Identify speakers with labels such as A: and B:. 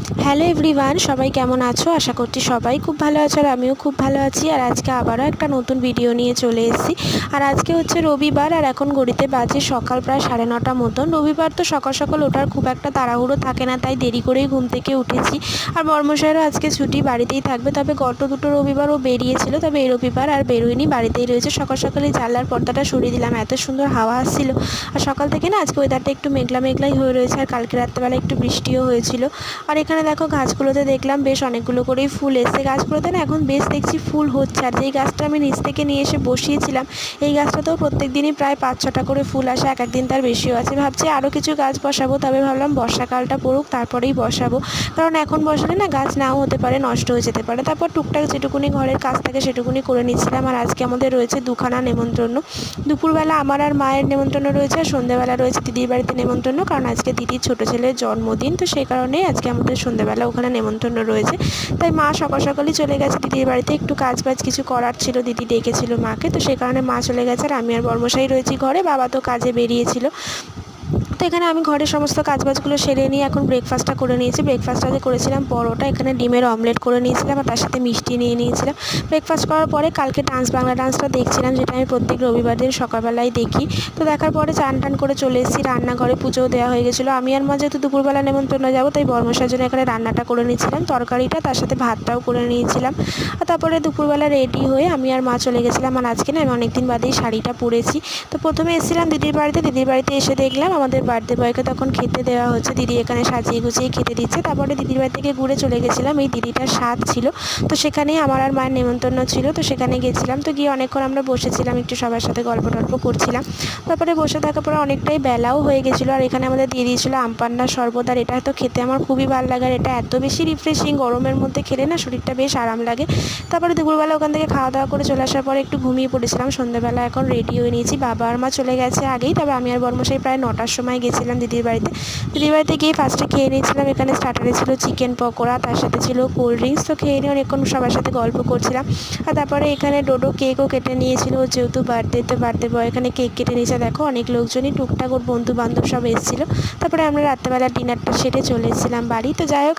A: Hello everyone, সবাই কেমন আছো? আশা করছি সবাই খুব ভালো আছো আর আমিও খুব ভালো আছি। আর আজকে আবারও একটা নতুন ভিডিও নিয়ে চলে এসেছি। আর আজকে হচ্ছে রবিবার আর এখন ঘড়িতে বাজে সকাল প্রায় 9:30 মতন। রবিবার তো সকাল সকাল ওঠার খুব একটা তাড়াহুড়ো থাকে না, তাই দেরি করেই ঘুম থেকে উঠেছি। আর বর্মশাইরও আজকে ছুটি, বাড়িতেই থাকবে। তবে গত দুটো রবিবার ও বেরিয়েছিল, তবে এই রবিবার আর বেরোয়নি, বাড়িতেই রয়েছে। সকাল সকালে জানলার পর্দাটা সরিয়ে দিলাম, এত সুন্দর হাওয়া আসছিল। আর সকাল থেকে না আজকে ওয়েদারটা একটু মেঘলা মেঘলাই হয়ে রয়েছে, আর কালকে রাত্রেবেলা একটু বৃষ্টিও হয়েছিল। আর এখানে দেখো গাছগুলোতে দেখলাম বেশ অনেকগুলো করেই ফুল এসছে। গাছগুলোতে না এখন বেশ দেখছি ফুল হচ্ছে। আর যেই গাছটা আমি নিচ থেকে নিয়ে এসে বসিয়েছিলাম, এই গাছটাতেও প্রত্যেক দিনই প্রায় 5-6টা করে ফুল আসে, এক একদিন তার বেশিও আছে। ভাবছি আরও কিছু গাছ বসাবো, তবে ভাবলাম বর্ষাকালটা পড়ুক তারপরেই বসাবো, কারণ এখন বসালে না গাছ নাও হতে পারে, নষ্ট হয়ে যেতে পারে। তারপর টুকটাক যেটুকুনি ঘরের কাজ থাকে সেটুকুনি করে নিচ্ছিলাম। আর আজকে আমাদের রয়েছে দুখানা নেমন্তন্ন। দুপুরবেলা আমার আর মায়ের নেমন্তন্ন রয়েছে, আর সন্ধ্যেবেলা রয়েছে দিদির বাড়িতে নেমন্তন্ন, কারণ আজকে দিদির ছোটো ছেলের জন্মদিন। তো সেই কারণেই আজকে আমাদের সন্ধ্যেবেলা ওখানে নেমন্তন্ন রয়েছে। তাই মা সকাল সকালই চলে গেছে দিদির বাড়িতে, একটু কাজ বাজ কিছু করার ছিল, দিদি ডেকেছিল মাকে, তো সেই কারণে মা চলে গেছে। আর আমি আর বর্মশাই রয়েছি ঘরে, বাবা তো কাজে বেরিয়েছিল। তো এখানে আমি ঘরের সমস্ত কাজবাজগুলো সেরে নিয়ে এখন ব্রেকফাস্টটা করে নিয়েছি। ব্রেকফাস্টটাতে করেছিলাম পরোটা, এখানে ডিমের অমলেট করে নিয়েছিলাম, আর তার সাথে মিষ্টি নিয়ে নিয়েছিলাম। ব্রেকফাস্ট করার পরে কালকে বাংলা ডান্সটা দেখছিলাম, যেটা আমি প্রত্যেক রবিবার দিন সকালবেলায় দেখি। তো দেখার পরে চান টান করে চলে এসেছি রান্নাঘরে, পুজোও দেওয়া হয়ে গেছিলো। আমি আর মা যেহেতু দুপুরবেলা নেমন্তন্ন যাবো, তাই বর্মশার জন্য এখানে রান্নাটা করে নিয়েছিলাম, তরকারিটা, তার সাথে ভাতটাও করে নিয়েছিলাম। আর তারপরে দুপুরবেলা রেডি হয়ে আমি আর মা চলে গেছিলাম। আর আজকে না আমি অনেকদিন বাদেই শাড়িটা পরেছি। তো প্রথমে এসেছিলাম দিদির বাড়িতে এসে দেখলাম আমাদের বার্থডে বয়কে তখন খেতে দেওয়া হচ্ছে। দিদি এখানে সাজিয়ে গুছিয়ে খেতে দিচ্ছে। তারপরে দিদির বাড়ি থেকে ঘুরে চলে গেছিলাম, এই দিদিটার স্বাদ ছিল, তো সেখানেই আমার আর মায়ের নেমন্তন্ন ছিল। তো সেখানে গেছিলাম, তো গিয়ে অনেকক্ষণ আমরা বসেছিলাম, একটু সবার সাথে গল্প টল্প করছিলাম। তারপরে বসে থাকার পরে অনেকটাই বেলাও হয়ে গেছিলো। আর এখানে আমাদের দিয়ে দিয়েছিলো আমপান্না শরবত, আর এটা তো খেতে আমার খুবই ভালো লাগে। আর এটা এত বেশি রিফ্রেশিং, গরমের মধ্যে খেলে না শরীরটা বেশ আরাম লাগে। তারপরে দুপুরবেলা ওখান থেকে খাওয়া দাওয়া করে চলে আসার পরে একটু ঘুমিয়ে পড়েছিলাম। সন্ধ্যেবেলা এখন রেডি হয়ে নিয়েছি, বাবা আর মা চলে গেছে আগেই, তবে আমি আর বর্মশাই প্রায় 9টার সময় গেছিলাম দিদির বাড়িতে। দিদির বাড়িতে গিয়ে ফার্স্টে খেয়ে নিয়েছিলাম। এখানে স্টার্টারে ছিল চিকেন পকোড়া, তার সাথে ছিল কোল্ড ড্রিঙ্কস। তো খেয়ে নিয়ে অনেকক্ষণ সবার সাথে গল্প করছিলাম। আর তারপরে এখানে ডোডো কেকও কেটে নিয়েছিল, যেহেতু বার্থডে, তো বার্থডে বয় এখানে কেক কেটে নিয়েছে। দেখো অনেক লোকজনই, টুকটাক ওর বন্ধু বান্ধব সব এসেছিলো। তারপরে আমরা রাত্রেবেলা ডিনারটা সেরে চলে এসেছিলাম বাড়ি। তো যাই হোক,